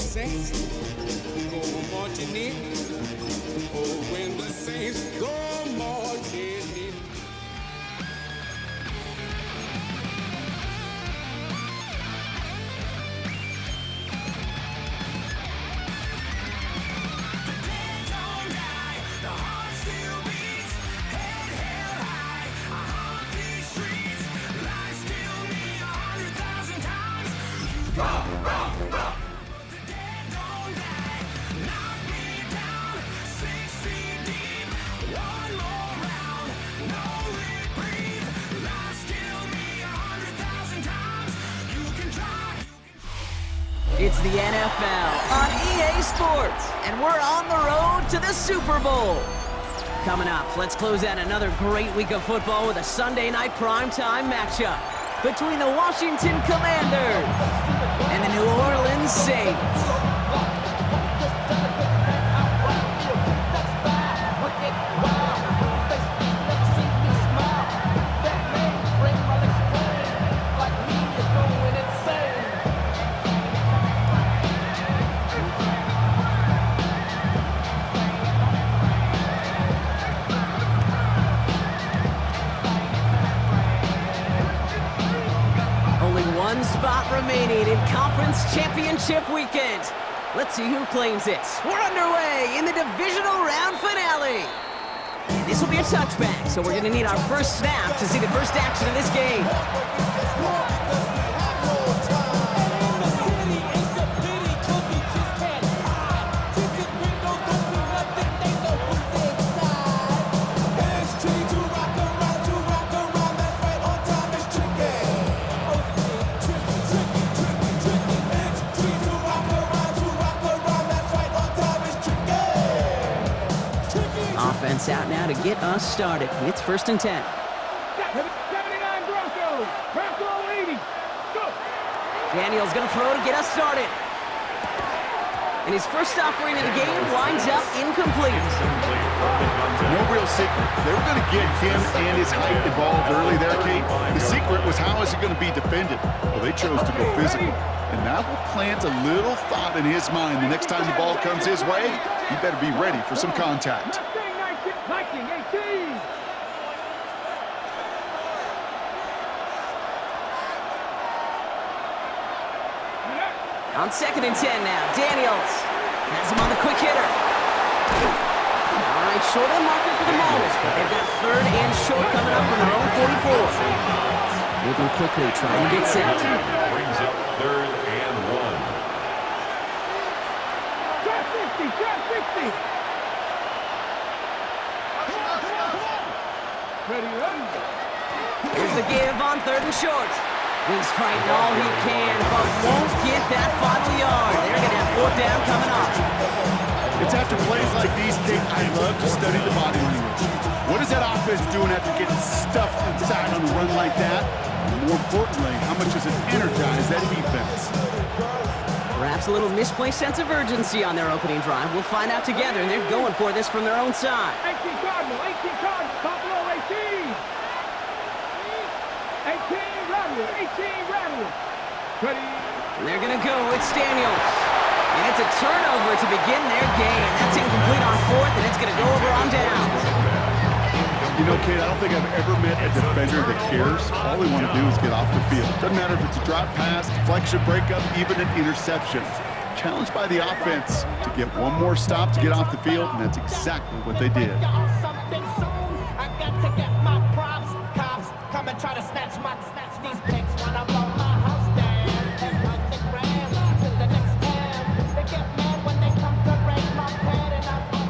saints go marching in, oh, when the saints go marching in. It's the NFL on EA Sports, and we're on the road to the Super Bowl. Coming up, let's close out another great week of football with a Sunday night primetime matchup between the Washington Commanders and the New Orleans Saints. One spot remaining in Conference Championship Weekend. Let's see who claims it. We're underway in the divisional round finale. And this will be a touchback, so we're going to need our first snap to see the first action of this game. Offense out now to get us started. It's 1st and 10. 79 Broncos. Bronco 80. Go. Daniel's going to throw to get us started. And his first offering of the game winds up incomplete. No real secret. They were going to get him and his height involved early there, Kate. The secret was how is he going to be defended? Well, they chose to go physical. And that will plant a little thought in his mind. The next time the ball comes his way, he better be ready for some contact. 19, 18. On 2nd and 10 now, Daniels has him on the quick hitter. All right, short on marker for the moment, but they've got 3rd and short coming up from their own 44. Moving quickly, trying to get set. Brings up 3rd and 1. Drop 50. Ready, ready. Here's the give on 3rd and short. He's fighting all he can, but won't get that final yard. They're going to have 4th down coming up. It's after plays like these, Kate, I love to study the body language. What is that offense doing after getting stuffed inside on a run like that? And more importantly, how much does it energize that defense? Perhaps a little misplaced sense of urgency on their opening drive. We'll find out together, and they're going for this from their own side. 18 Cardinal, top row 18. 18 Rattle. Ready. And they're going to go with Daniels. And it's a turnover to begin their game. That's incomplete on 4th, and it's going to go over on downs. You know, Kate, I don't think I've ever met a defender that cares. All they want to do is get off the field. Doesn't matter if it's a drop pass, deflection, breakup, even an interception. Challenged by the offense to get one more stop to get off the field, and that's exactly what they did.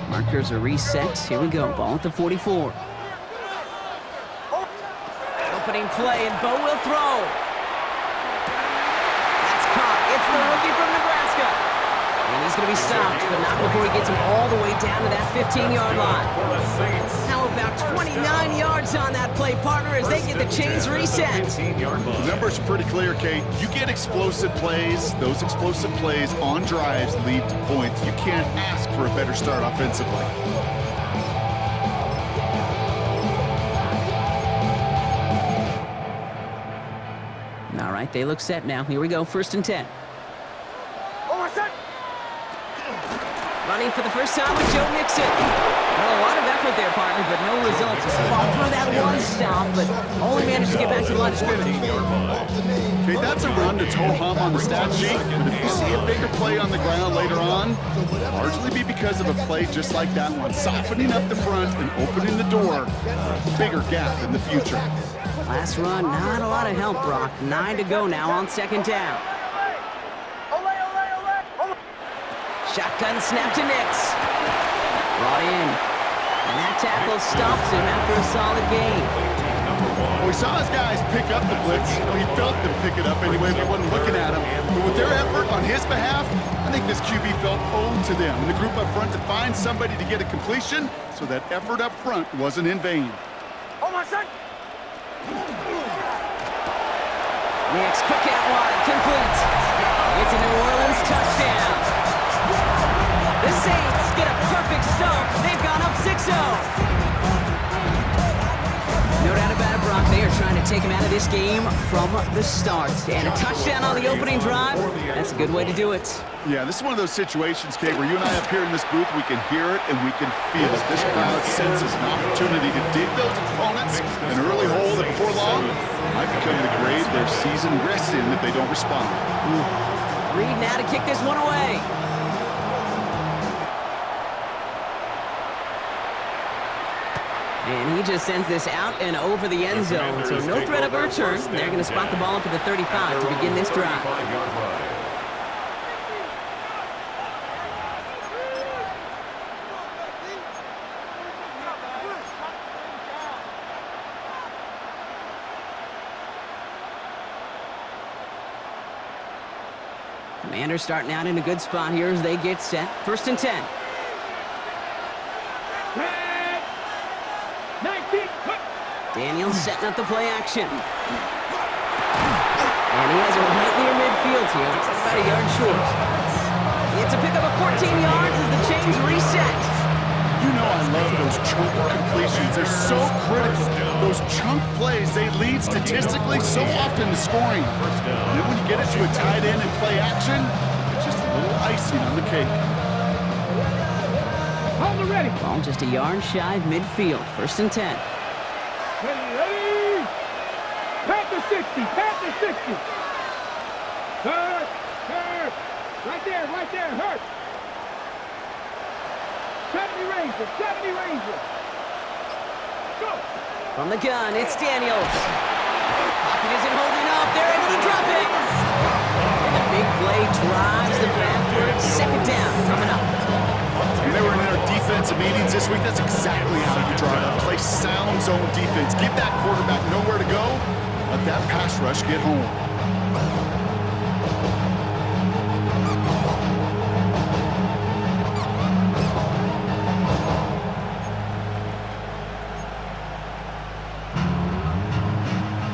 Markers are reset. Here we go. Ball at the 44. Opening play, and Bo will throw. That's caught. It's the rookie from Nebraska. And he's going to be stopped, but not before he gets him all the way down to that 15-yard line. How about 29 yards on that play, partner, as they get the chains reset? The numbers are pretty clear, Kate. You get explosive plays. Those explosive plays on drives lead to points. You can't ask for a better start offensively. All right, they look set now. Here we go, 1st and 10. Oh, set. Running for the first time with Joe Mixon. Well, a lot of effort there, partner, but no results. He fought through that one stop, but only managed to get back to the line of scrimmage. Okay, that's a run to toe-hum on the stat sheet, but if you see a bigger play on the ground later on, it'll largely be because of a play just like that one, softening up the front and opening the door for a bigger gap in the future. Last run, not a lot of help, Brock. 9 to go now on second down. Shotgun snap to Nix. Brought in. And that tackle stops him after a solid gain. Well, we saw his guys pick up the blitz. Well, he felt them pick it up anyway, but he wasn't looking at him. But with their effort on his behalf, I think this QB felt owed to them. And the group up front to find somebody to get a completion, so that effort up front wasn't in vain. Oh, my son. Nix, quick out wide, complete. It's a New Orleans touchdown. The Saints get a perfect start. They've gone up 6-0. No doubt about it, Brock. They are trying to take him out of this game from the start. And a touchdown on the opening drive, that's a good way to do it. Yeah, this is one of those situations, Kate, where you and I up here in this booth, we can hear it and we can feel it. This crowd senses an opportunity to dig those opponents an early hole that before long might become the grave their season rests in if they don't respond. Reed now to kick this one away. And he just sends this out and over the end zone, so no threat of a return. They're going to spot the ball up at the 35 to begin this drive. Commanders starting out in a good spot here as they get set. 1st and 10. Daniels setting up the play action. And he has it right near midfield here. It's about a yard short. It's a pickup of 14 yards as the chains reset. You know I love those chunk completions. They're so critical. Those chunk plays, they lead statistically so often to scoring. And then when you get it to a tight end and play action, it's just a little icing on the cake. Hold it ready. Ball just a yard shy of midfield. 1st and 10. Ready. Panther 60. Panther 60. Hurt. Hurt. Right there. Hurt. 70 Ranger. 70 Ranger. Go. From the gun, it's Daniels. Pocket isn't holding up. They're able to drop it. And the big play drives them backwards. 2nd down coming up. When they were in our defensive meetings this week, that's exactly how you draw it up. Play sound zone defense. Give that quarterback nowhere to go. Let that pass rush get home.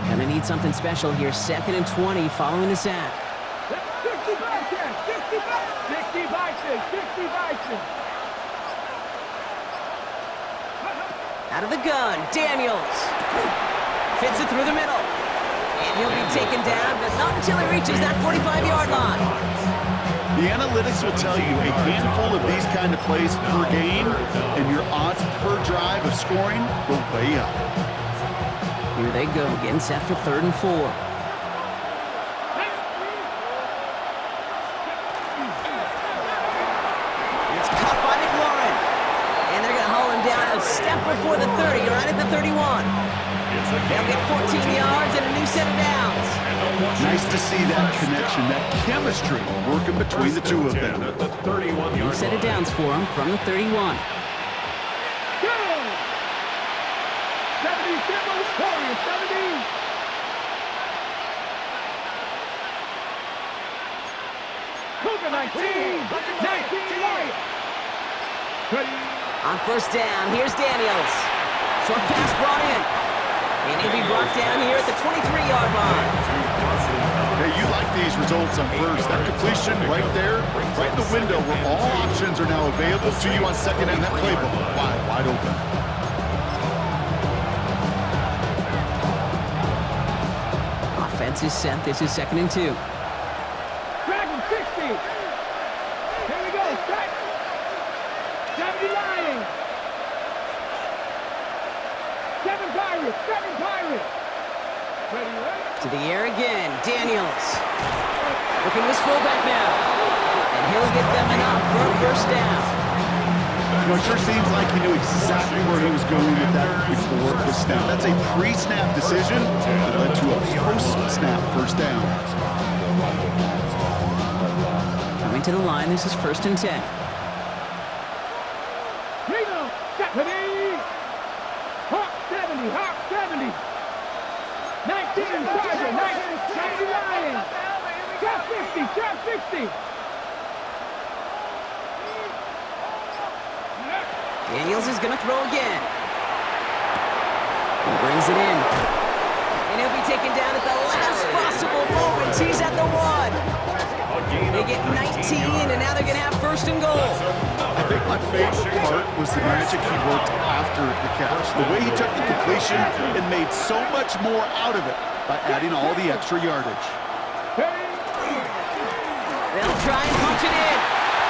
Gonna need something special here. 2nd and 20 following the sack. 60 Bison. 60 Bison. 60 Bison. Out of the gun, Daniels. Fits it through the middle. And he'll be taken down, but not until he reaches that 45-yard line. The analytics will tell you a handful of these kind of plays per game, and your odds per drive of scoring go way up. Here they go, getting set for 3rd and 4. It's caught by McLaurin. And they're going to haul him down a step before the 30, right at the 31. They'll get 14 yards and a new set of downs. Nice to see that connection, that chemistry working between the two of them. New set of downs for him from the 31. Go. 70 Timber's Warriors. 70. Cougar 19. 19 Warriors. Ready. On 1st down, here's Daniels. Short pass brought in. And he'll be brought down here at the 23-yard line. Hey, you like these results on 1st. That completion right there, right in the window where all options are now available to you on 2nd and that playbook wide open. Offense is set. This is 2nd and 2. Dragon 60. Here we go. Strike. Lions. 7 Pirates. 7 Pirates. Ready, ready. To the air again, Daniels. Looking to his fullback now. And he'll get them enough for a first down. Well, it sure seems like he knew exactly where he was going with that before the snap. That's a pre-snap decision that led to a post-snap first down. Coming to the line, this is 1st and 10. Reno, Stephanie. Hawk 70, Hawk 70. 19 Charger, 90 Lions. Drop 50, drop 50. Daniels is going to throw again. He brings it in. And he'll be taken down at the last possible moment. He's at the 1. They get 19, and now they're going to have 1st and goal. I think my favorite part was the magic he worked after the catch. The way he took the completion and made so much more out of it by adding all the extra yardage. They'll try and punch it in.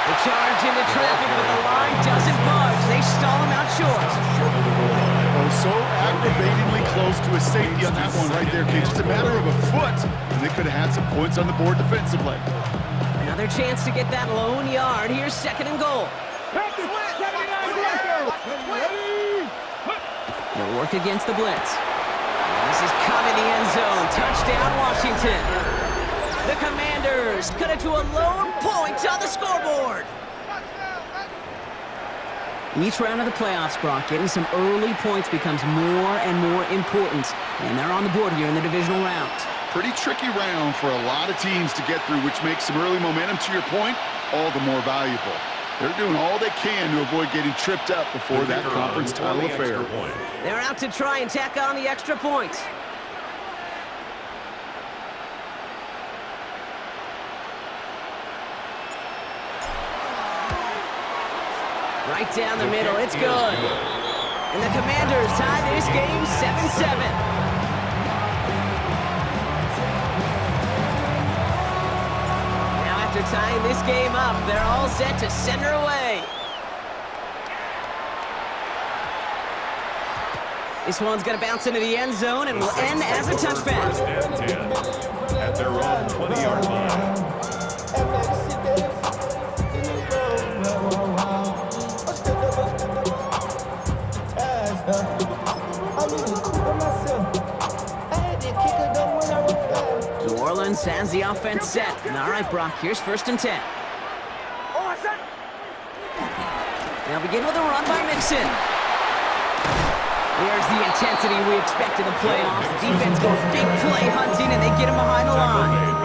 They charge into traffic, but the line doesn't budge. They stall him out short. Oh, so aggravatingly close to a safety on that one right there, Kate. Just a matter of a foot, and they could have had some points on the board defensively. Another chance to get that lone yard. Here's 2nd and goal. They'll work against the blitz. And this is caught in the end zone. Touchdown, Washington. The Commanders cut it to a lone point on the scoreboard. Each round of the playoffs, Brock, getting some early points becomes more and more important. And they're on the board here in the divisional round. Pretty tricky round for a lot of teams to get through, which makes some early momentum, to your point, all the more valuable. They're doing all they can to avoid getting tripped up before that conference title affair. They're out to try and tack on the extra point. Right down the middle, it's good. And the Commanders tie this game 7-7. After tying this game up, they're all set to center away. This one's going to bounce into the end zone and will end as a touchback. 1st and 10 at their own 20-yard line. New Orleans has the offense set. All right, Brock, here's 1st and 10. They'll begin with a run by Mixon. There's the intensity we expect in the playoffs. Defense goes big play hunting, and they get him behind the line.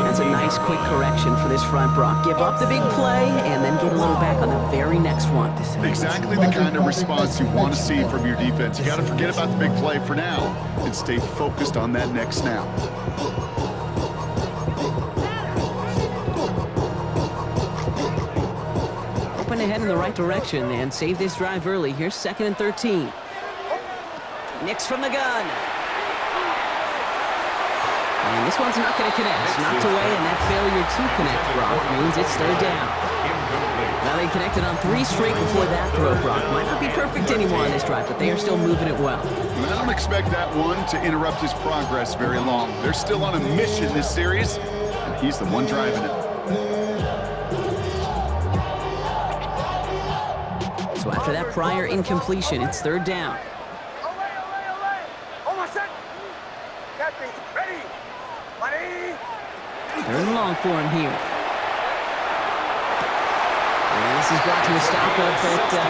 That's a nice quick correction for this front, Brock. Give up the big play, and then get a little back on the very next one. Exactly the kind of response you want to see from your defense. You got to forget about the big play for now and stay focused on that next snap. Open ahead in the right direction and save this drive early. Here's 2nd and 13. Nix from the gun. And this one's not going to connect. Knocked away, and that failure to connect, Brock, means it's 3rd down. Now they connected on 3 straight before that throw, Brock. Might not be perfect anymore on this drive, but they are still moving it well. I don't expect that one to interrupt his progress very long. They're still on a mission this series, and he's the one driving it. So after that prior incompletion, it's 3rd down. Third and long for him here. And this is brought to a stop up at the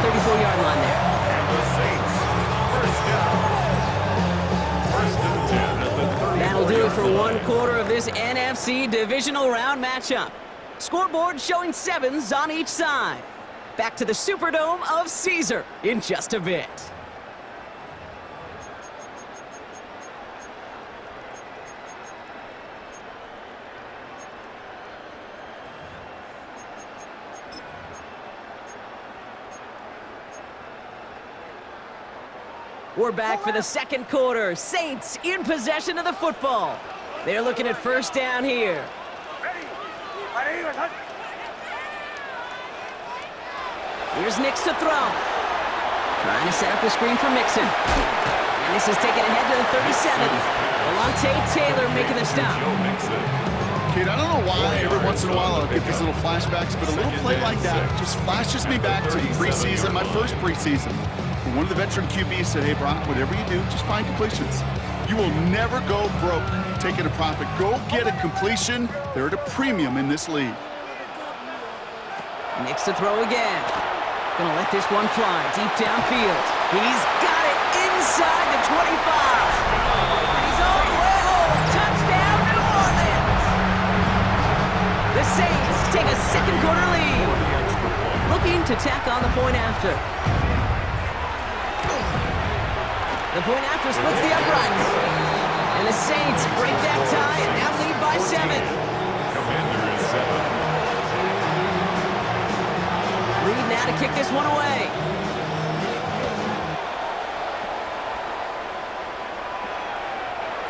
34-yard line there. And the Saints, 1st down. 1st and 10 at the 34-yard line. That'll do it for one quarter of this NFC divisional round matchup. Scoreboard showing 7s on each side. Back to the Superdome of Caesar in just a bit. We're back for the 2nd quarter. Saints in possession of the football. They're looking at 1st down here. Here's Nix to throw. Trying to set up the screen for Mixon. And this is taken ahead to the 37. Alontae Taylor making the stop. Kate, I don't know why every once in a while I'll get these little flashbacks, but a little play like that just flashes me back to the preseason, my first preseason. When one of the veteran QBs said, hey, Brock, whatever you do, just find completions. You will never go broke taking a profit. Go get a completion. They're at a premium in this league. Nix to throw again. Gonna let this one fly deep downfield. He's got it inside the 25. He's all the way home. Touchdown, New Orleans. The Saints take a second quarter lead. Looking to tack on the point after. The point after splits the uprights. And the Saints break that tie and now lead by 7. Commander is 7. Reed now to kick this one away.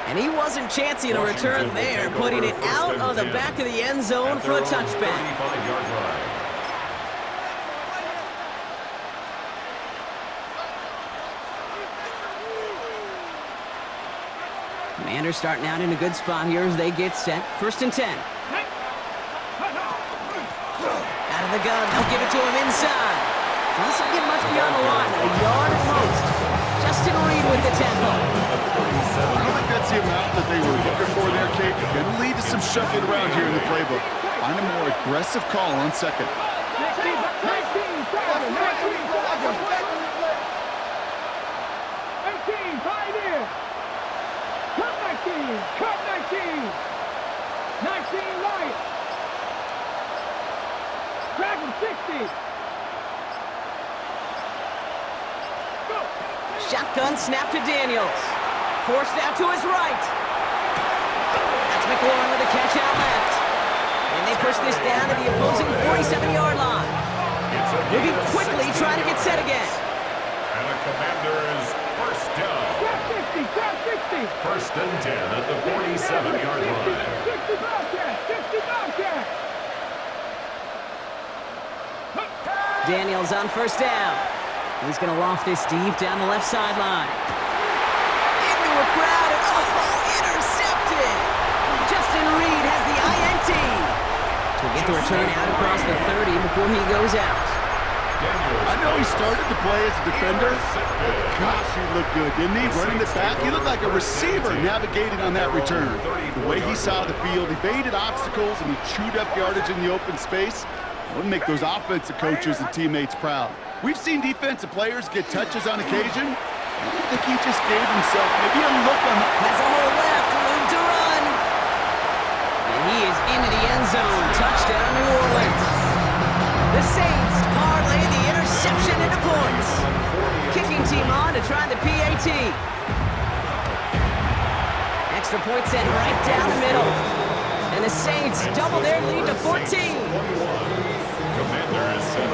And he wasn't chancing a return there, putting it out of the back of the end zone for a touchback. 35-yard line. Commanders starting out in a good spot here as they get set. 1st and 10. Out of the gun, they'll give it to him inside. Doesn't get much beyond the line, a yard at most. Justin Reed with the tackle. I don't think that's the amount that they were looking for there, Kate. Going to lead to some shuffling around here in the playbook. Find a more aggressive call on second. 19, 5 in. Cut 19, cut 19. 19 right. Dragon 60. Go. Shotgun snap to Daniels. Forced out to his right. That's McLaurin with a catch out left. And they push this down to the opposing 47-yard line. Moving quickly, trying to get set again. And the Commanders first down. Cut 60, cut 60. 1st and 10 at the 47-yard line. 60 Bobcat, 60 Bobcat. Daniels on 1st down. He's going to loft this deep down the left sideline. Into a crowd and intercepted. Justin Reed has the INT. To get the return out across the 30 before he goes out. I know he started to play as a defender, but gosh, he looked good, didn't he? Running it back, he looked like a receiver navigating on that return. The way he saw the field, he evaded obstacles, and he chewed up yardage in the open space. Wouldn't make those offensive coaches and teammates proud. We've seen defensive players get touches on occasion. I don't think he just gave himself maybe a look on the... Has a hole left, room to run. And he is into the end zone. Touchdown, New Orleans. The Saints parlay the interception into points. Kicking team on to try the PAT. Extra point sent right down the middle. And the Saints double their lead to 14. Commanders 7.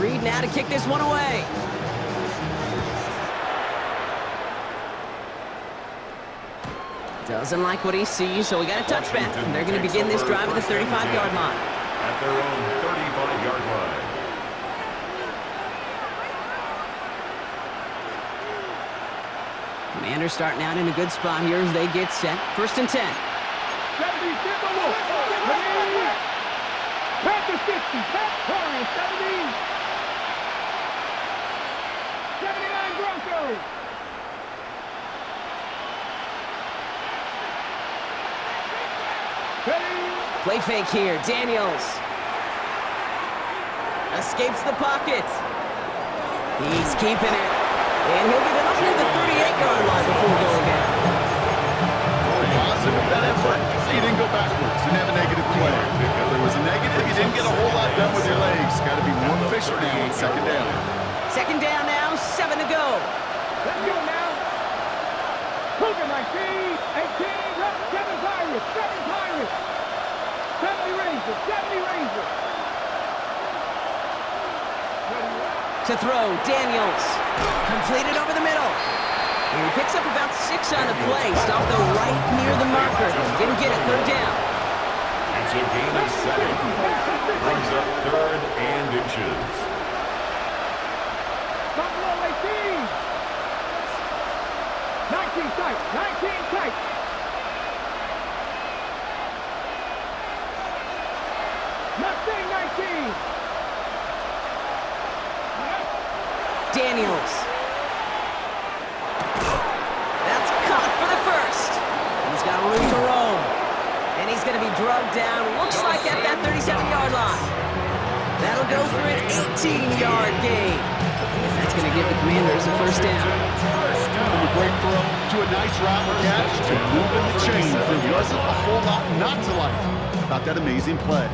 Reed now to kick this one away. Doesn't like what he sees, so we got a touchback. And they're going to begin this drive at the 35-yard line. At their own 35-yard line. Commanders starting out in a good spot here as they get set. 1st and 10. 70, Pat to 60, Pat Torrance, 70. 79 Broncos. Play fake here. Daniels escapes the pocket. He's keeping it. And he'll get it up near the 38-yard line before going down. Positive that effort. He didn't go backwards. Didn't have a negative play. If there was a negative, you didn't get a whole lot done with your legs. Got to be more efficient now on 2nd down. 2nd down now, 7 to go. Let's go now. Cougar 19, 18, left, 7 Pirates, 7 Pirates. 70 Rangers, 70 Rangers. To throw, Daniels. Completed over the middle. And he picks up about 6 on the play. Stopped though right near the marker. Didn't get it. Third down. It's a gain of 7. Brings up 3rd and inches. Buffalo 18. 19 tight. 19 tight. Mustang 19. Daniels. That's caught for the first. He's got room to roam. And he's going to be drugged down, looks like at that 37-yard line. That'll go for an 18-yard gain. That's going to give the Commanders a first down. From a great throw to a nice route catch to moving the chains. There wasn't a whole lot not to like about that amazing play.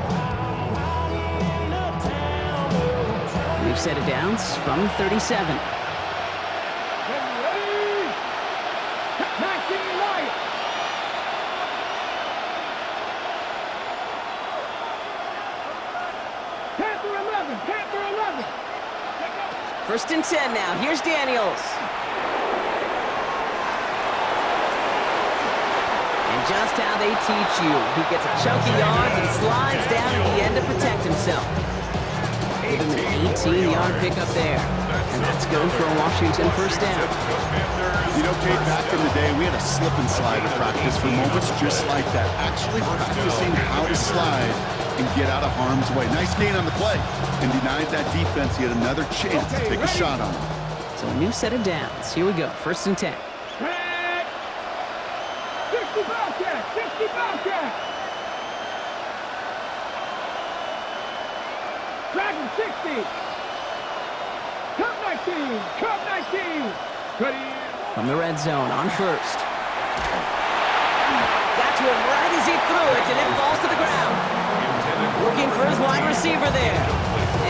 We've set it downs from 37. 19 Lions. Panther 11. Panther 11. First and 10 now. Here's Daniels. And just how they teach you. He gets a chunky yards and slides down at the end to protect himself. Give him an 18-yard pickup there. And that's good for a Washington first down. You know, Kate, back in the day, we had a slip and slide at practice for moments just like that. Actually practicing how to slide and get out of harm's way. Nice gain on the play. And denied that defense yet another chance to take a shot on him. So a new set of downs. Here we go. First and 10. 60 Bobcat. 60 Bobcat. Dragon 60. Cup 19. Cup 19. Ready. From the red zone on first. Got to him right as he threw it, and it falls to the ground. Looking for his wide receiver there.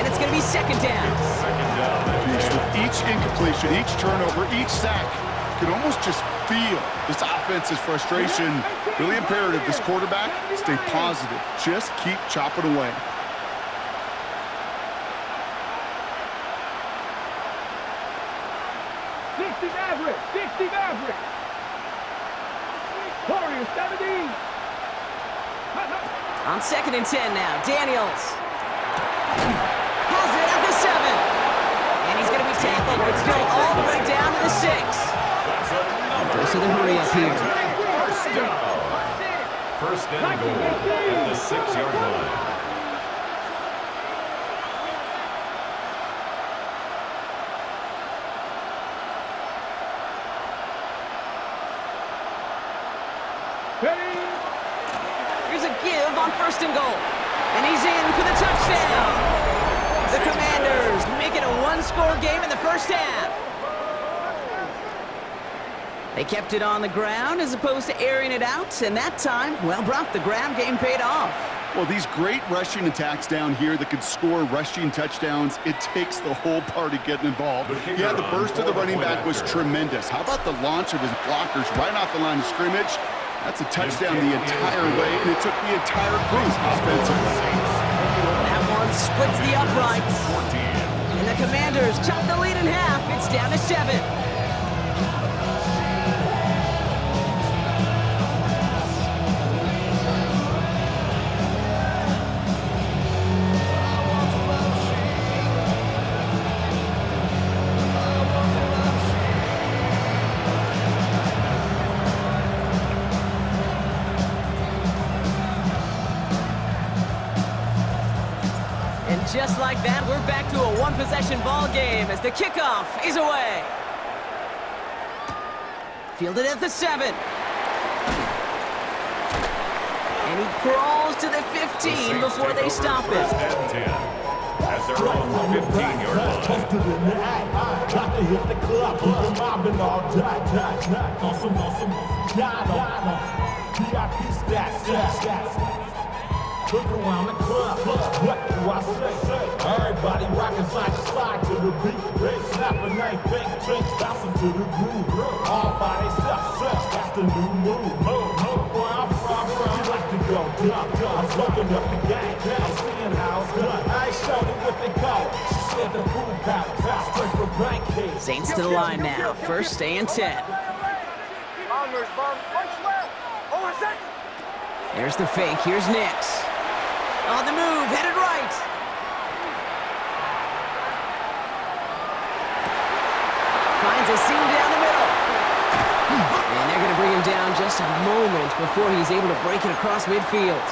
And it's going to be second down. With each incompletion, each turnover, each sack, you can almost just feel this offense's frustration. Really imperative this quarterback stay positive. Just keep chopping away. 60 Maverick. 60 Maverick. Warriors 70. On second and 10 now, Daniels has it at the 7. And he's going to be tackled, but still all the way down to the 6. Goes to the hurry up here. First down. First and goal at the 6-yard line. Here's a give on first and goal. And he's in for the touchdown. The Commanders make it a one-score game in the first half. They kept it on the ground as opposed to airing it out. And that time, well, Brock, the ground game paid off. Well, these great rushing attacks down here that could score rushing touchdowns, it takes the whole party getting involved. Yeah, the burst of the running back was tremendous. How about the launch of his blockers right off the line of scrimmage? That's a touchdown the entire way, and it took the entire group offensively. That one splits the uprights. And the Commanders chop the lead in half. It's down to 7. Just like that, we're back to a one-possession ball game as the kickoff is away. Fielded at the 7. And he crawls to the 15 before they stop him. As they're on the 15-yard line. Got to hit the club, mobbing all day. Awesome, VIP stats. Look around the club, what do I say? Everybody rocking side to side to the beat. They snapping, they big drinks, bouncing to the groove. All by themselves, that's the new move. Where I'm from, you like to go dumb. I'm smoking up the game, I'm seeing how it's done. I ain't showing what they call it. Saints to the line now. First and 10. There's the fake. Here's Nix. On the move, headed right. Finds a seam down the middle. And they're going to bring him down just a moment before he's able to break it across midfield.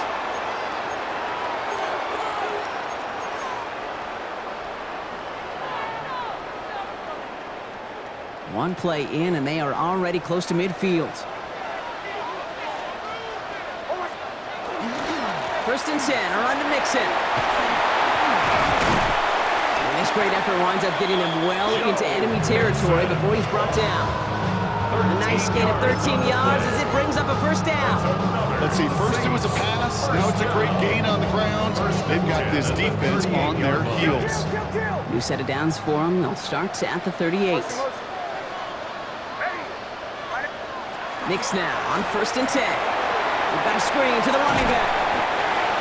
One play in, and they are already close to midfield. First and 10, around to Mixon. And this great effort winds up getting them well into enemy territory before he's brought down. A nice gain of 13 yards as it brings up a first down. Let's see, first it was a pass, now it's a great gain on the ground. They've got this defense on their heels. New set of downs for them. They'll start at the 38. Nix now on first and 10. We've got a screen to the running back.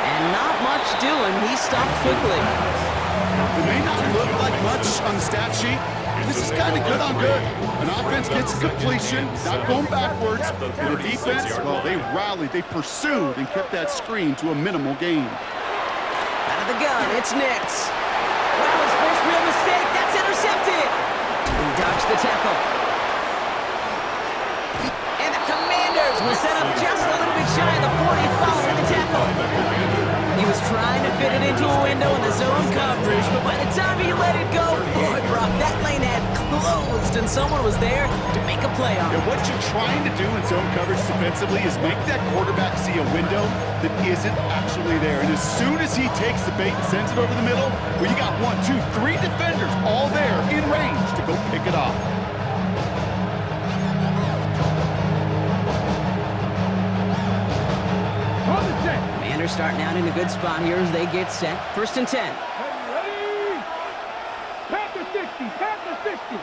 And not much doing. He stopped quickly. It may not look like much on the stat sheet. This is kind of good on good. An offense gets a completion, not going backwards. And the defense, well, they rallied, they pursued, and kept that screen to a minimal gain. Out of the gun, it's Nix. Well, his first real mistake. That's intercepted. He dodged the tackle. And the Commanders will set up just a little bit shy of the 40 following the tackle. He was trying to fit it into a window in the zone coverage, but by the time he let it go, boy, Brock, that lane had closed, and someone was there to make a play on it. And what you're trying to do in zone coverage defensively is make that quarterback see a window that isn't actually there. And as soon as he takes the bait and sends it over the middle, well, you got 1, 2, 3 defenders all there in range to go pick it off. Commanders starting out in a good spot here as they get set. First and 10. Ready? Panther 60, Panther 60.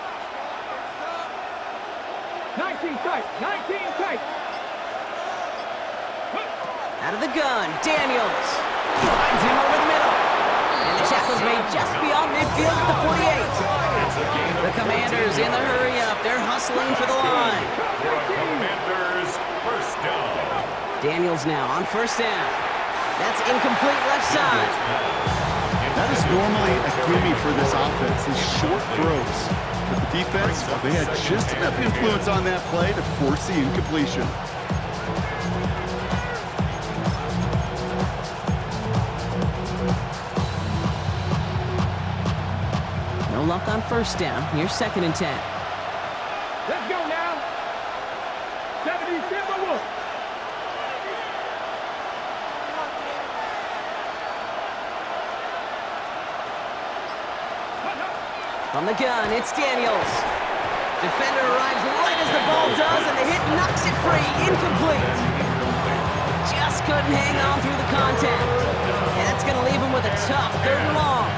19 tight, 19 tight. Out of the gun, Daniels. Finds him over the middle. And the tackle's made just beyond midfield at the 48. The Commanders in the hurry up. They're hustling for the line. Commanders, first down. Daniels now on first down. That's incomplete left side. That is normally a gimme for this offense, these short throws. But the defense, well, they had just enough influence on that play to force the incompletion. No luck on first down. Here's second and 10. Let's go now. 70 Timberwolves. From the gun, it's Daniels. Defender arrives right as the ball does, and the hit knocks it free. Incomplete. Just couldn't hang on through the contact. And that's going to leave him with a tough third and long.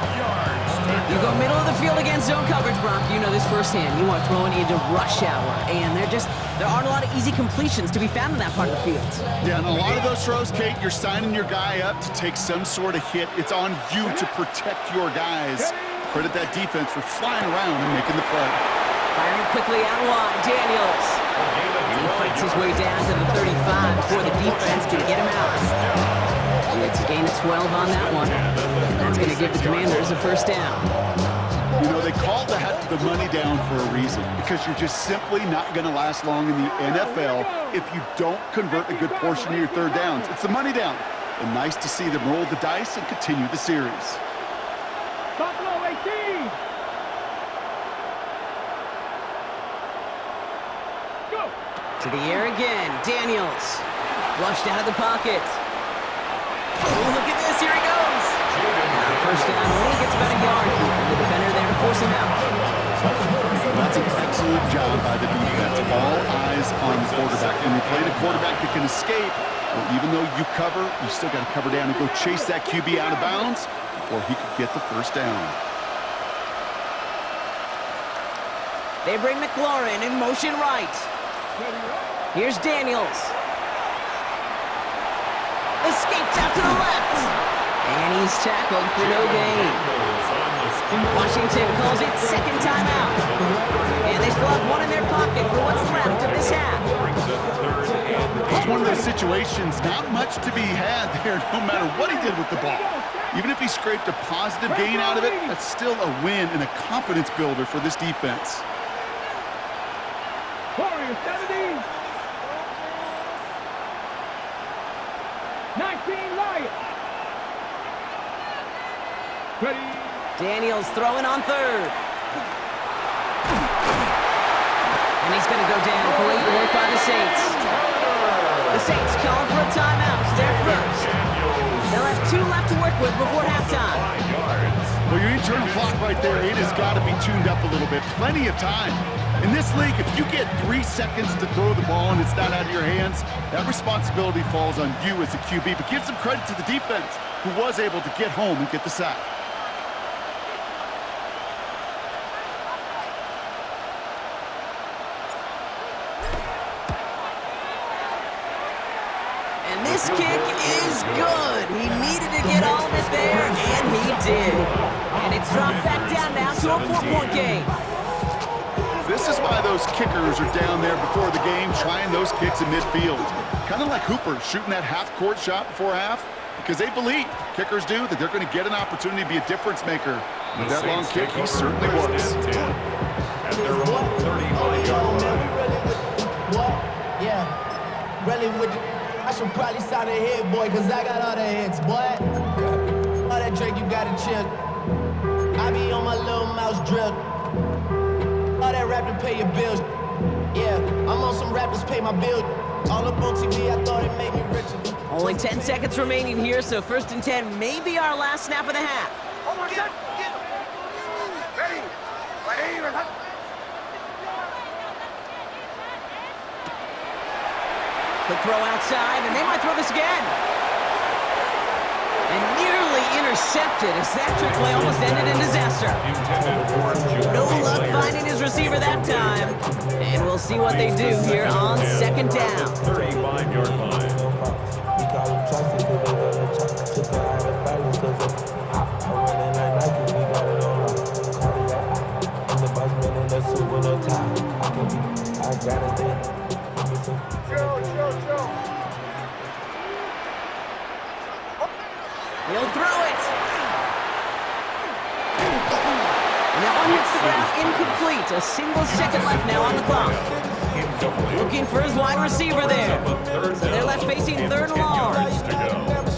You go middle of the field against zone coverage, Brock. You know this firsthand. You are throwing into rush hour, and there aren't a lot of easy completions to be found in that part of the field. Yeah, and a lot of those throws, Kate, you're signing your guy up to take some sort of hit. It's on you to protect your guys. Credit that defense for flying around and making the play. Firing quickly out wide, Daniels. And he fights his way down to the 35 before the defense can get him out. It's a gain of 12 on that one. And that's going to give the Commanders a first down. You know, they called the money down for a reason, because you're just simply not going to last long in the NFL if you don't convert a good portion of your third downs. It's the money down. And nice to see them roll the dice and continue the series. Buffalo 18. Go. To the air again, Daniels. Flushed out of the pocket. Oh, look at this, here he goes. First down, only gets about a yard here. The defender there to force him out. That's an excellent job by the defense. All eyes on the quarterback. When you play the quarterback that can escape, well, even though you cover, you still got to cover down and go chase that QB out of bounds before he could get the first down. They bring McLaurin in motion right. Here's Daniels. Escapes out to the left. And he's tackled for no gain. Washington calls it second timeout. And they still have one in their pocket for what's left of this half. It's one of those situations, not much to be had there no matter what he did with the ball. Even if he scraped a positive gain out of it, that's still a win and a confidence builder for this defense. Warriors 70. 19 Lions. Ready. Daniels throwing on third. And he's going to go down. Great work by the Saints. The Saints calling for a timeout. It's their first. They'll have 2 left to work with before halftime. Well, your internal clock right there, it has got to be tuned up a little bit. Plenty of time. In this league, if you get 3 seconds to throw the ball and it's not out of your hands, that responsibility falls on you as a QB. But give some credit to the defense, who was able to get home and get the sack. And this kick is good. He needed to get all of it there, and he did. And it's dropped back down now to a 4-point game. This is why those kickers are down there before the game trying those kicks in midfield. Kind of like Hooper shooting that half-court shot before half, because they believe, kickers do, that they're going to get an opportunity to be a difference maker. With that long kick, he certainly was. At their own 35-yard line. What? Yeah. Really with the... I should probably sign a hit, boy, because I got all the hits, boy. All that drink, you got to chill. I be on my little mouse drill. All that rap to pay your bills. Yeah, I'm on some rappers pay my bills. All up on TV, I thought it made me richer. Only 10 seconds remaining here, so 1st and 10 may be our last snap of the half. Quick throw outside, and they might throw this again. And nearly intercepted as that trick play almost ended in disaster. No luck finding his receiver that time. And we'll see what they do here on 2nd down. 35-yard line. He'll throw it. And that one hits the ground incomplete. A single second left now on the clock. Looking for his wide receiver there. So they're left facing 3rd and long.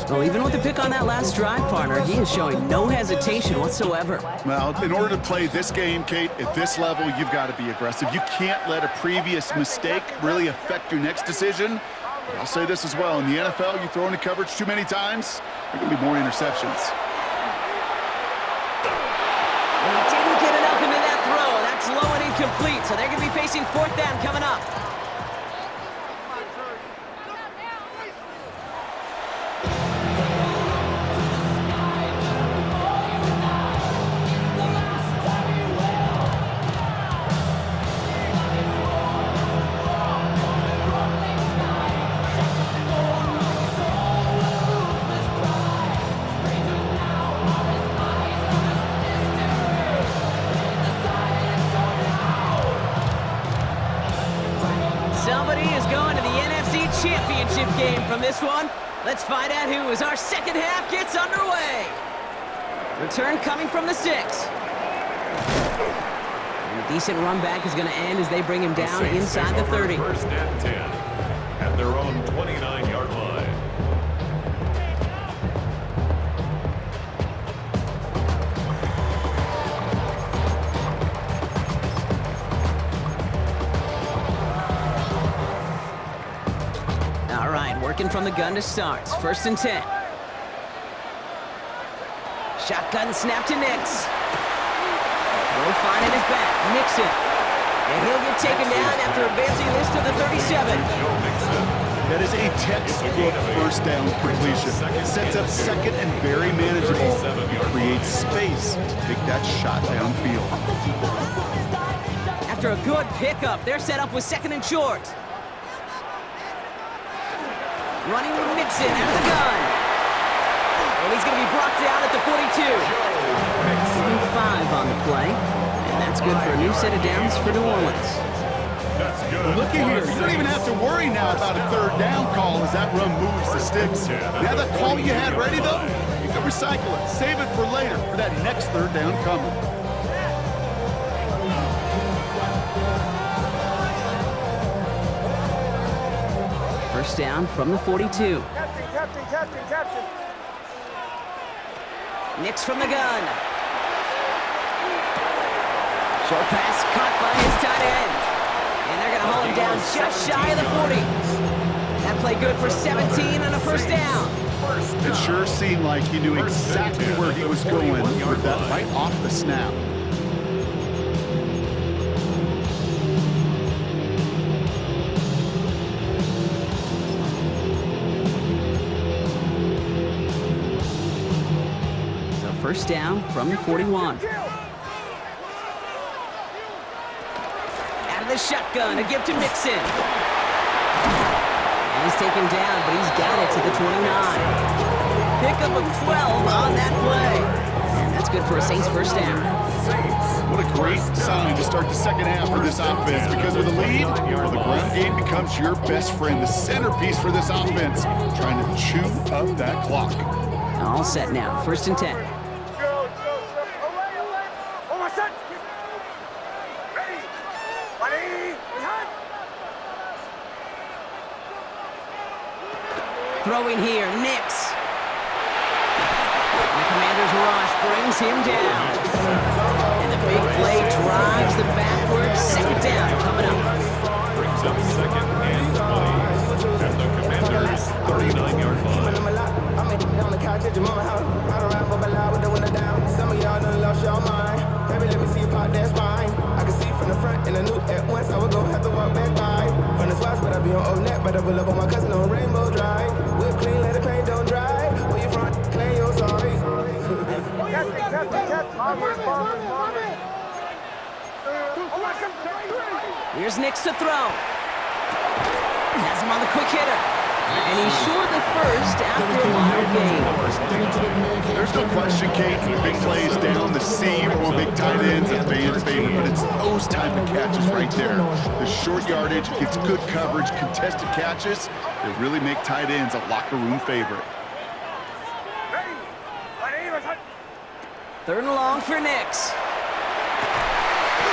Well, even with the pick on that last drive, partner, he is showing no hesitation whatsoever. Well, in order to play this game, Kate, at this level, you've got to be aggressive. You can't let a previous mistake really affect your next decision. But I'll say this as well. In the NFL, you throw into coverage too many times, there can be more interceptions. And he didn't get enough into that throw. That's low and incomplete, so they're going to be facing 4th down coming up. Somebody is going to the NFC Championship game from this one. Let's find out who as our second half gets underway. Return coming from the 6. And a decent run back is going to end as they bring him down inside the 30. 1st and 10 at their own 29-yard line. All right, working from the gun to start. 1st and 10. Shotgun snap to Nix. Throw finding his back. Nixon. And he'll get taken down after advancing this to the 37. That is a textbook 1st down completion. Sets up 2nd and very manageable. It creates space to take that shot downfield. After a good pickup, they're set up with 2nd and short. Running with Nixon out of the gun. And he's going to be brought down at the 42. 5 on the play. And that's good for a new set of downs for New Orleans. That's good. Well, looky here. You don't even have to worry now about a third down call as that run moves the sticks. Now that call you had ready, though, you can recycle it. Save it for later for that next third down coming. First down from the 42. Captain. Nix from the gun. Short pass caught by his tight end. And they're going to haul him down just shy of the 40. That play good for 17 and a first down. It sure seemed like he knew exactly where he was going with that right off the snap. So first down from the 41. Out of the shotgun, a give to Mixon. And he's taken down, but he's got it to the 29. Pickup of 12 on that play. And that's good for a Saints first down. What a great sign to start the second half for this offense, because with a lead, well, the ground game becomes your best friend, the centerpiece for this offense, trying to chew up that clock. All set now, first and 10. Away. Almost set. Ready. Behind. Throwing here, Nix. The Commander's rush brings him down. And the big play drives the backwards. Second down coming up. Brings up second and 20 at the Commander's 39-yard line. I'm on the couch at your mama house. I don't ride but loud with the window down. Some of y'all done lost your mind. Baby, let me see you pop that spine. I can see from the front and the new at once. I was gonna have to walk back by. From the spots, but I be on old net. But I pull up on my cousin on Rainbow Drive. Whip clean, let the paint don't dry. Where you from? Claim your sorry. Captain. Bombers. Here's Nix to throw. Has him on the quick hitter. And he's short the first after a wild game. There's no question, Kate, the big plays down the seam or big tight ends a fan's favorite, but it's those type of catches right there. The short yardage gets good coverage, contested catches that really make tight ends a locker room favorite. Third and long for Nix.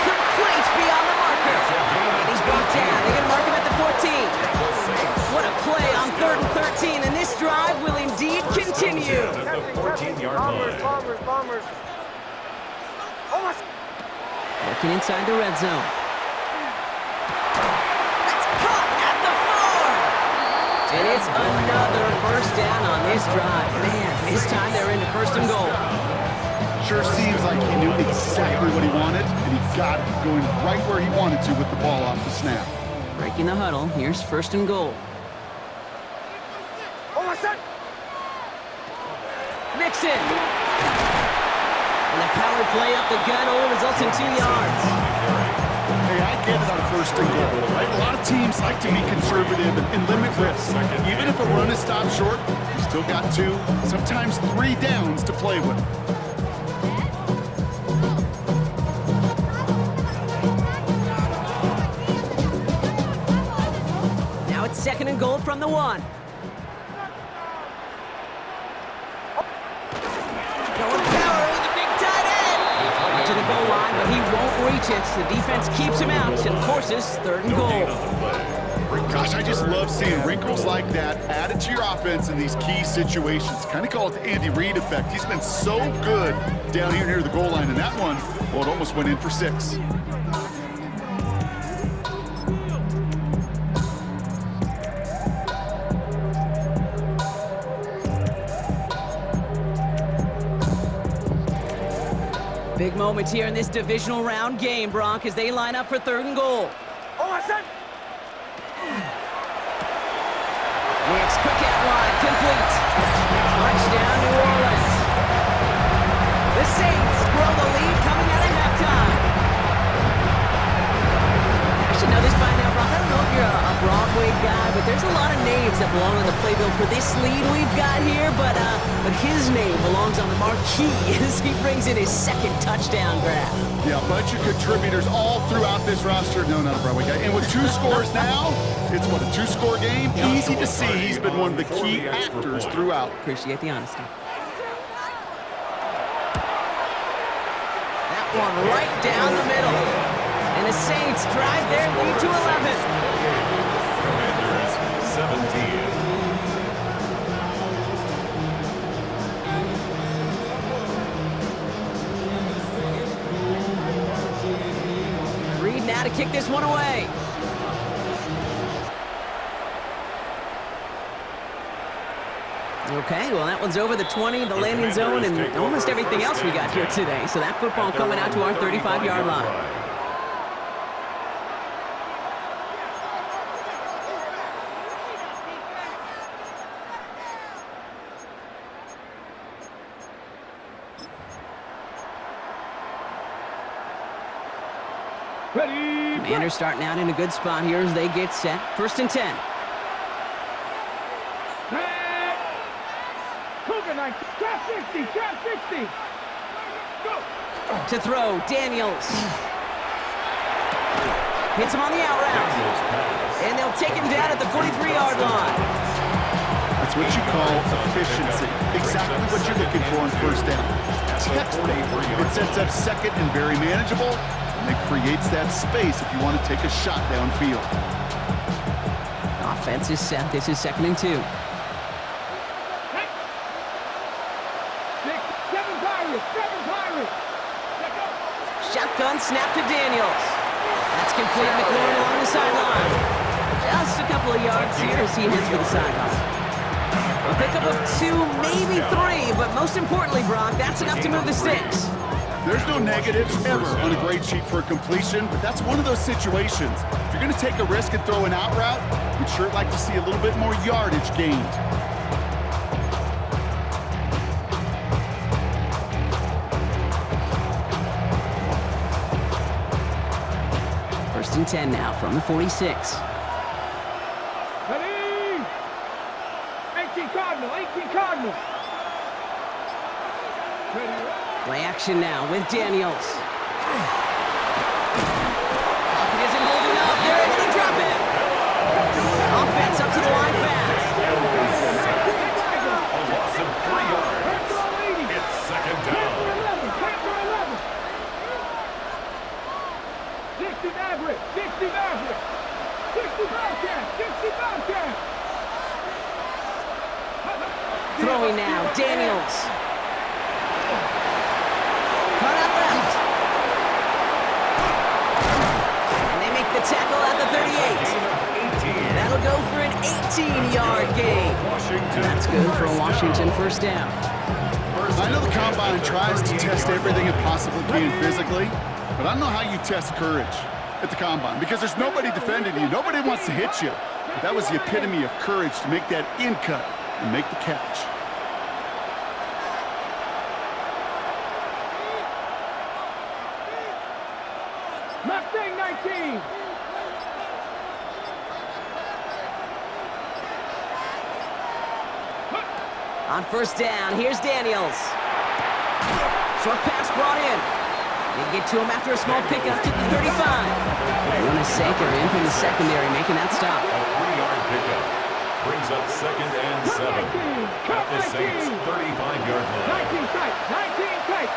Complete beyond the marker. And he's brought down. They're going to mark him at the 14. What a play on 3rd and 13, and this drive will indeed continue. At the 14-yard line. Bombers. Almost. Working inside the red zone. That's caught at the 4. And it's another first down on this drive. Man, this time they're into first and goal. Sure seems like he knew exactly what he wanted, and he got it going right where he wanted to with the ball off the snap. Breaking the huddle, here's first and goal. Almost set. Mixon. And the power play up the gut hole results in 2 yards. Hey, I get it on first and goal, right? A lot of teams like to be conservative and limit risk. Even if a run is stopped short, you still got 2, sometimes 3 downs to play with. Now it's second and goal from the 1. Going power with the big tight end. To the goal line, but he won't reach it. The defense keeps him out and forces third and goal. Gosh, I just love seeing wrinkles like that added to your offense in these key situations. Kind of call it the Andy Reid effect. He's been so good down here near the goal line, and that one, well, it almost went in for 6. Big moment here in this divisional round game, Bronk, as they line up for third and goal. Almost set. Nix, quick out line, complete. Touchdown, New Orleans. The Saints grow the lead coming out of halftime. I should know this by now, Bronk. I don't know if you're a Broadway guy, but there's a lot of names folks that belong on the playbill for this lead we've got here, but his name belongs on the marquee as he brings in his second touchdown grab. Yeah, a bunch of contributors all throughout this roster. No, not a Broadway guy. And with 2 scores now, it's what, a 2-score game? Easy to see he's been one of the key actors throughout. Appreciate the honesty. That one right down the middle. And the Saints drive their lead to 11. Commanders 17. Reed now to kick this one away. Okay, well, that one's over the 20, the landing zone, and almost everything else we got here today. So that football coming out to our 35-yard line. Ready. Commanders starting out in a good spot here as they get set. 1st and 10. Cougar 9. Trap 60. Trap 60. Go. To throw, Daniels. Hits him on the out route. And they'll take him down at the 43-yard line. That's what you call efficiency. Exactly what you're looking for on 1st down. Textbook. It sets up 2nd and very manageable, and it creates that space if you want to take a shot downfield. Offense is set. This is 2nd and 2. 7 Pirates. 7 Pirates. Shotgun snap to Daniels. That's complete. McLaurin along the sideline. Just a couple of yards here as he heads for the sideline. A pickup of 2, maybe 3, but most importantly, Brock, that's enough to move the sticks. There's no negatives ever on a grade sheet for a completion, but that's one of those situations. If you're going to take a risk and throw an out route, you'd sure like to see a little bit more yardage gained. First and 10 now from the 46. Ready. 18 Cardinal. 18 Cardinal. Ready. Play action now with Daniels. Pocket isn't holding up. They're able to drop it. Offense up to the line fast. A loss of 3 yards. It's 2nd down. 60 Maverick. 60 Maverick. 60 Bobcat. 60 Bobcat. Throwing now, Daniels. Cut out left. And they make the tackle at the 38. That'll go for an 18-yard gain. And that's good for a Washington 1st down. I know the Combine tries to test everything it possibly can physically, but I don't know how you test courage at the Combine because there's nobody defending you. Nobody wants to hit you. But that was the epitome of courage to make that in cut and make the catch. Mustang 19. On 1st down, here's Daniels. Short pass brought in. They get to him after a small pickup to the 35. Runasaker in from the secondary, making that stop. A 3-yard pickup brings up 2nd and 7 at the Saints' 35-yard line. 19 tight. 19 tight.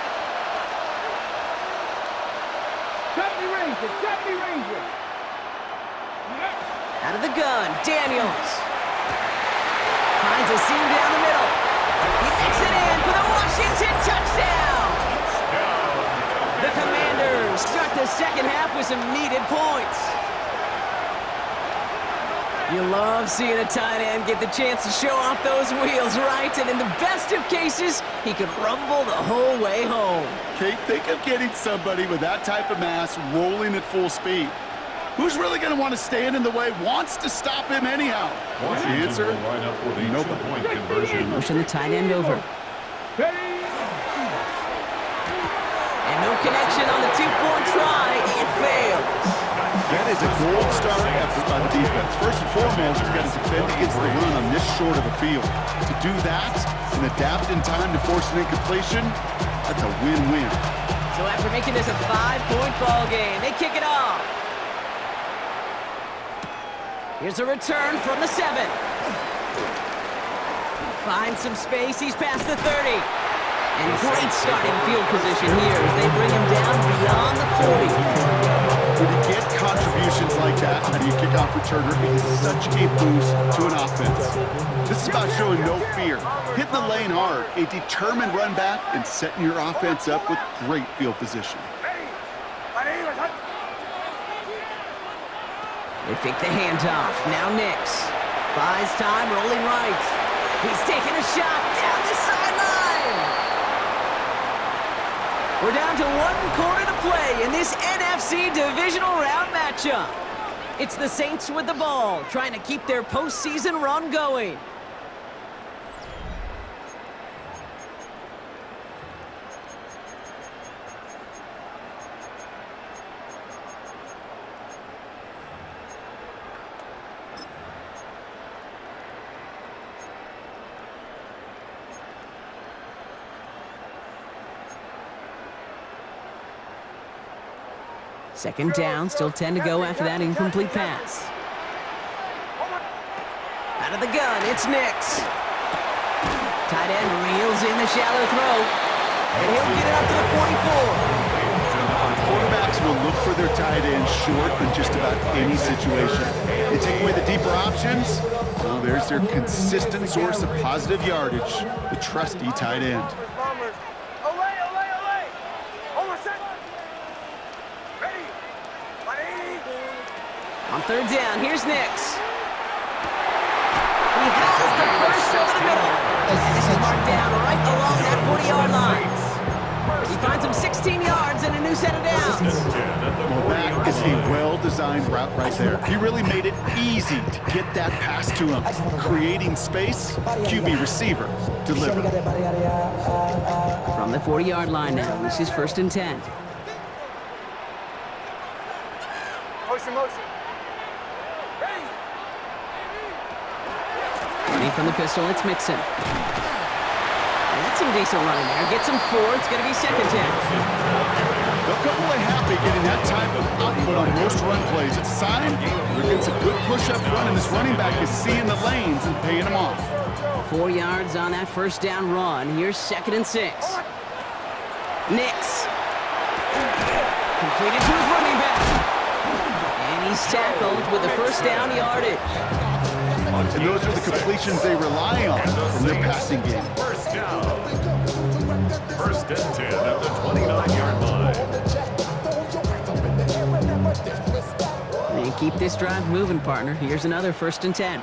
70 Ranger. 70 Ranger. Out of the gun, Daniels. Finds a seam down the middle. He makes it in for the Washington touchdown. The Commanders start the 2nd half with some needed points. You love seeing a tight end get the chance to show off those wheels, right? And in the best of cases, he could rumble the whole way home. Kate, think of getting somebody with that type of mass rolling at full speed. Who's really going to want to stand in the way, wants to stop him anyhow? The answer, Washington will line up for the nobody. 2-point conversion. Motion the tight end over. Ready. And no connection on the 2-point try. It fails. That is a gold star effort by the defense. First and foremost, you got to defend against the run on this short of a field. To do that and adapt in time to force an incompletion, that's a win-win. So after making this a 5-point ball game, they kick it off. Here's a return from the 7. Finds some space, he's past the 30. And great starting field position here as they bring him down beyond the 40. When you get contributions like that out of your kickoff returner, it is such a boost to an offense. This is about showing no fear, hitting the lane hard, a determined run back, and setting your offense up with great field position. They fake the handoff. Now Nix buys time, rolling right. He's taking a shot down the sideline. We're down to 1 quarter to play in this NFC divisional round matchup. It's the Saints with the ball, trying to keep their postseason run going. Second down, still 10 to go after that incomplete pass. Out of the gun, it's Nix. Tight end reels in the shallow throw, and he'll get it up to the 44. Quarterbacks will look for their tight end short in just about any situation. You take away the deeper options, well, there's their consistent source of positive yardage, the trusty tight end. On third down, here's Nix. He has the first over the middle. And this is marked down right along that 40-yard line. He finds him 16 yards and a new set of downs. Well, that is a well-designed route right there. He really made it easy to get that pass to him. Creating space, QB receiver, deliver. From the 40-yard line now, this is 1st and 10. Motion. Running from the pistol, it's Mixon. That's some decent running there. Gets him 4. It's going to be 2nd down. They'll come away happy getting that type of output on most run plays. It's a sign they're getting some good push up front, and this running back is seeing the lanes and paying them off. 4 yards on that first down run. Here's 2nd and 6. Nix. Completed to his running back. And he's tackled with the first down yardage. And those are the completions they rely on from their passing game. First down. 1st and 10 at the 29-yard line. And keep this drive moving, partner. Here's another 1st and 10.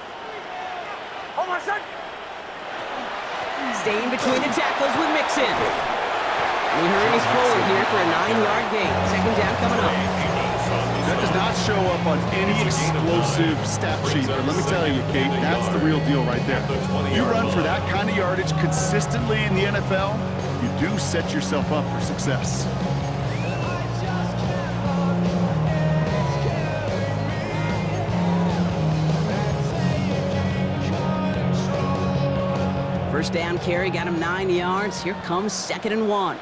Staying between the tackles with Mixon. And he hurries forward here for a 9-yard gain. 2nd down coming up. That does not show up on any explosive stat sheet, but let me tell you, Kate, that's the real deal right there. You run for that kind of yardage consistently in the NFL, you do set yourself up for success. First down carry got him 9 yards. Here comes 2nd and 1.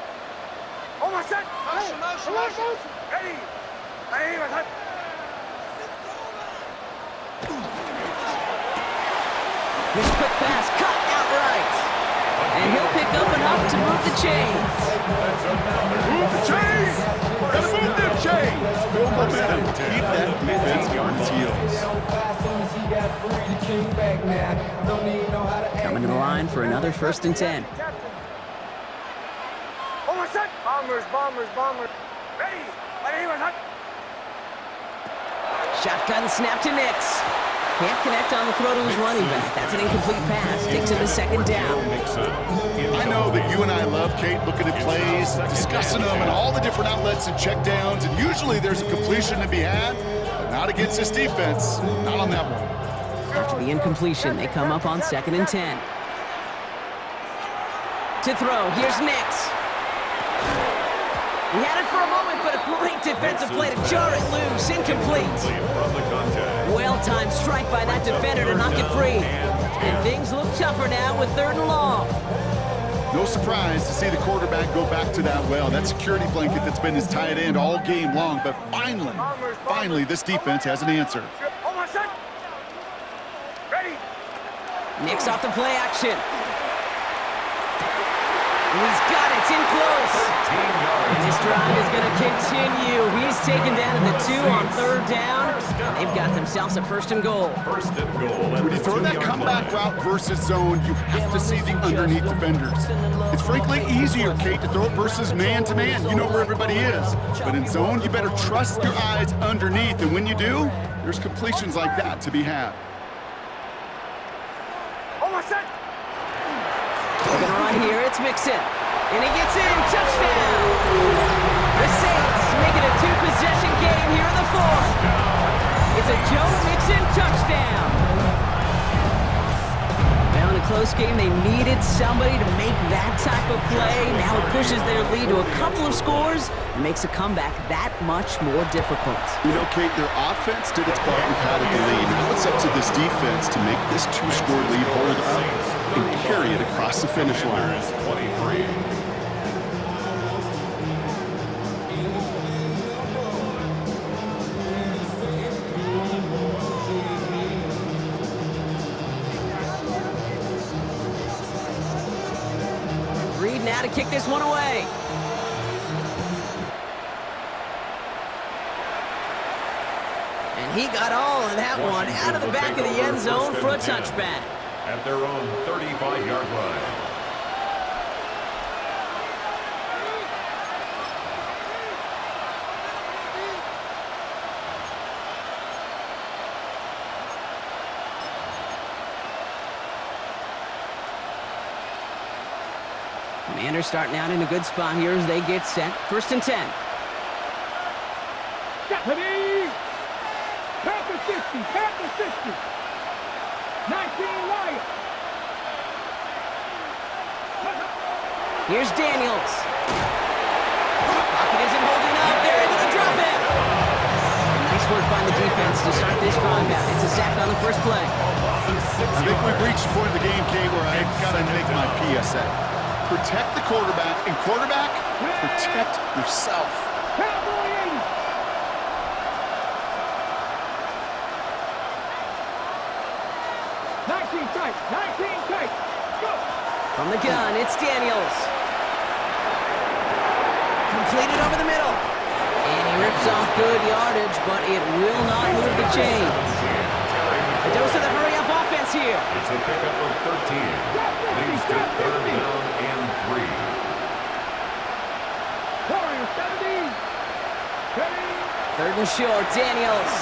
This quick pass cut outright. And he'll pick up enough to move the chains. Move the chains! Gotta move them chains! Build momentum. Keep that defense on its heels. Coming to the line for another 1st and 10. Bombers. Ready. Shotgun snap to Nix. Can't connect on the throw to his running back. That's an incomplete pass. Takes him to 2nd down. I know that you and I love, Kate, looking at plays, discussing them and all the different outlets and checkdowns, and usually there's a completion to be had, but not against this defense. Not on that one. After the incompletion, they come up on 2nd and 10. To throw, here's Nix. He had it for a moment, but a great defensive play to jar it loose. Incomplete. From the contact. Well-timed strike by that defender to knock it free. And things look tougher now with 3rd and long. No surprise to see the quarterback go back to that well. That security blanket that's been his tight end all game long. But finally, this defense has an answer. Nick's off the play action. He's got it. It's in close. And this drive is going to continue. He's taken down at the 2 on 3rd down. They've got themselves a 1st and goal. When you throw that comeback route versus zone, you have to see the underneath defenders. It's frankly easier, Kate, to throw it versus man-to-man. You know where everybody is. But in zone, you better trust your eyes underneath. And when you do, there's completions like that to be had. Looking around here, it's Mixon. And he gets in. Touchdown! The Saints make it a 2-possession game here in the 4th. It's a Joe Mixon touchdown. Now in a close game, they needed somebody to make that type of play. Now it pushes their lead to a couple of scores and makes a comeback that much more difficult. You know, Kate, their offense did its part and padded the lead. Now it's up to this defense to make this 2-score lead hold up and carry it across the finish line. 23. Reed now to kick this one away. And he got all of that one out of the back of the end zone for a touchback. At their own 35-yard line. Commanders starting out in a good spot here as they get set. 1st and 10. Stephanie! Pass the 60, pass the 60. 19 Lions. Here's Daniels. Pocket isn't holding up. They're able to drop it. Nice work by the defense to start this drive out. It's a sack on the first play. I think we've reached the point of the game, Kate, where I've got to make my PSA. Protect the quarterback, and quarterback, protect yourself. Cowboy 80. Tight, 19 tight. Go. From the gun, it's Daniels. Completed over the middle. And he rips off good yardage, but it will not move the chains. A dose of the hurry-up offense here. It's a pickup of 13. Leads to 3rd down and 3. Warriors 17. 3rd and short, Daniels.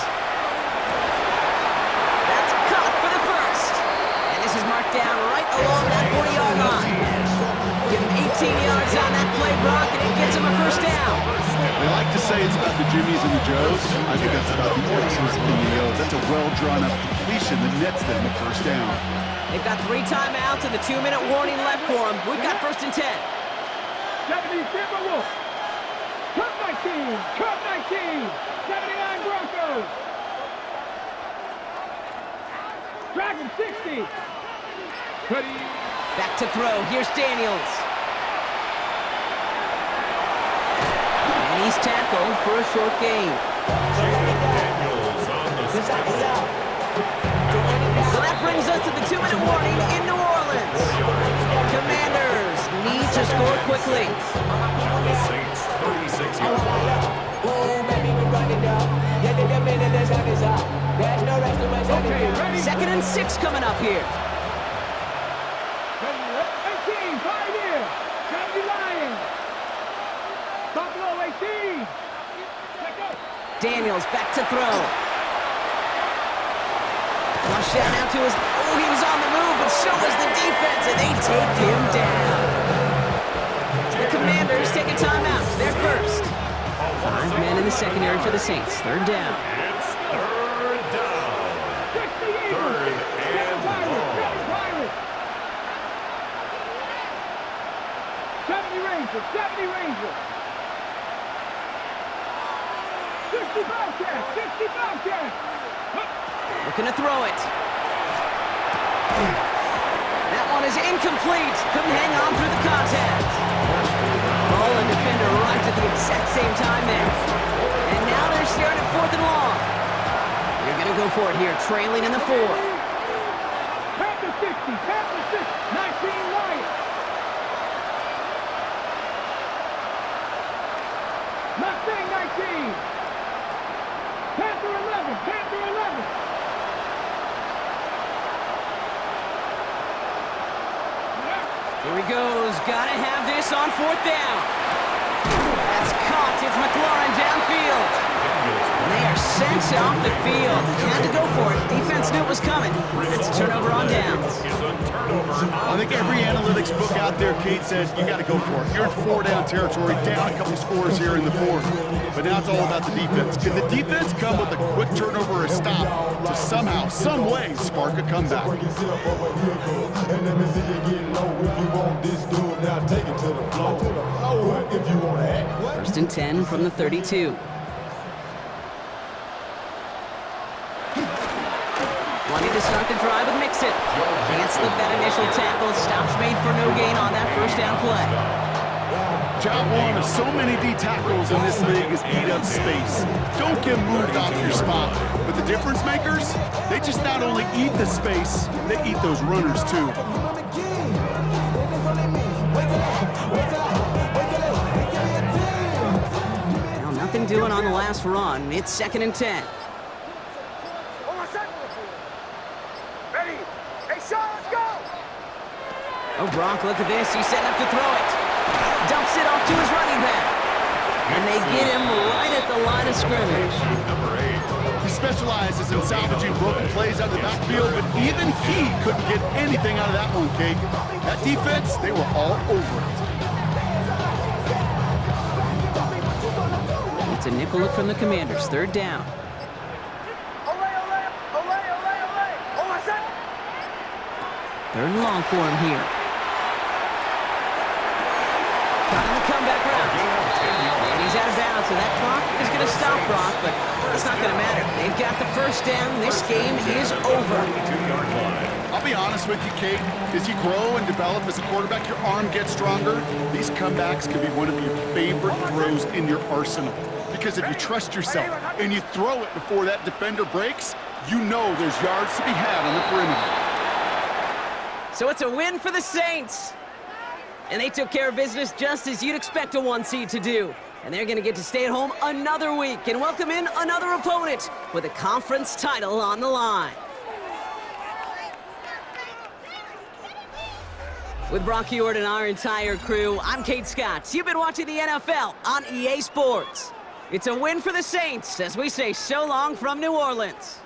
That's caught for the first. And this is marked down right along that 40-yard line. Give him 18 yards on that play, Brock, and it gets him a 1st down. They like to say it's about the Jimmies and the Joes. I think that's about the X's and the O's. That's a well-drawn-up completion that nets them a 1st down. They've got 3 timeouts and the 2-minute warning left for them. We've got 1st and 10. 70 Timberwolves. Cut 19. Cut 19. 79 Broncos. Dragon 60. Ready. Back to throw. Here's Daniels. And he's tackled for a short gain. Daniels on the spot. So that brings us to the 2-minute warning in New Orleans. Commanders need to score quickly. The Saints 36 yards. Okay, ready. 2nd and 6 coming up here. 18, 5 here. 70 Lions. Buffalo 18. Let go. Daniels back to throw. Flush down out to his... Oh, he was on the move, but so was the defense, and they take him down. The Commanders take a timeout. They're first. 5 men in the secondary for the Saints. 3rd down. It's 3rd down. 3rd and long. 70 Rangers. 70 Rangers. Looking to throw it. That one is incomplete. Couldn't hang on through the contact. Ball and defender right at the exact same time there. And now they're staring at 4th and long. They're going to go for it here, trailing in the 4th. Panther 60, Panther 6, 19 Lions. Mustang 19. Panther 11, Panther 11. Here he goes. Gotta have this on 4th down. That's caught. It's McLaurin downfield. And they are sent off the field. Had to go for it. Defense knew it was coming. It's a turnover on downs. I think every analytics book out there, Kate, says you got to go for it. You're in 4-down territory, down a couple scores here in the 4th. But now it's all about the defense. Can the defense come with a quick turnover or a stop to somehow, some way, spark a comeback? First and 10 from the 32. Wanting to start the drive and mix it. Can't slip that initial tackle. Stops made for no gain on that first down play. Job one of so many D tackles in this league is eat up space. Don't get moved off your spot. But the difference makers, they just not only eat the space, they eat those runners too. Well, nothing doing on the last run. It's 2nd and 10. Ready? Hey, Sean, let's go! Oh, Brock, look at this. He's setting up to throw it. Dumps it off to his running back. And they get him right at the line of scrimmage. He specializes in salvaging broken plays out of the backfield, but even he couldn't get anything out of that one, Kate. That defense, they were all over it. It's a nickel look from the Commanders. 3rd down. Third and long for him here. Caught in the comeback route. And he's out of bounds, so that clock is going to stop Brock, but it's not going to matter. They've got the first down. This game is over. I'll be honest with you, Kate. As you grow and develop as a quarterback, your arm gets stronger. These comebacks can be one of your favorite throws in your arsenal. Because if you trust yourself and you throw it before that defender breaks, you know there's yards to be had on the perimeter. So it's a win for the Saints. And they took care of business just as you'd expect a 1 seed to do. And they're going to get to stay at home another week and welcome in another opponent with a conference title on the line. With Brock Huard and our entire crew, I'm Kate Scott. You've been watching the NFL on EA Sports. It's a win for the Saints as we say so long from New Orleans.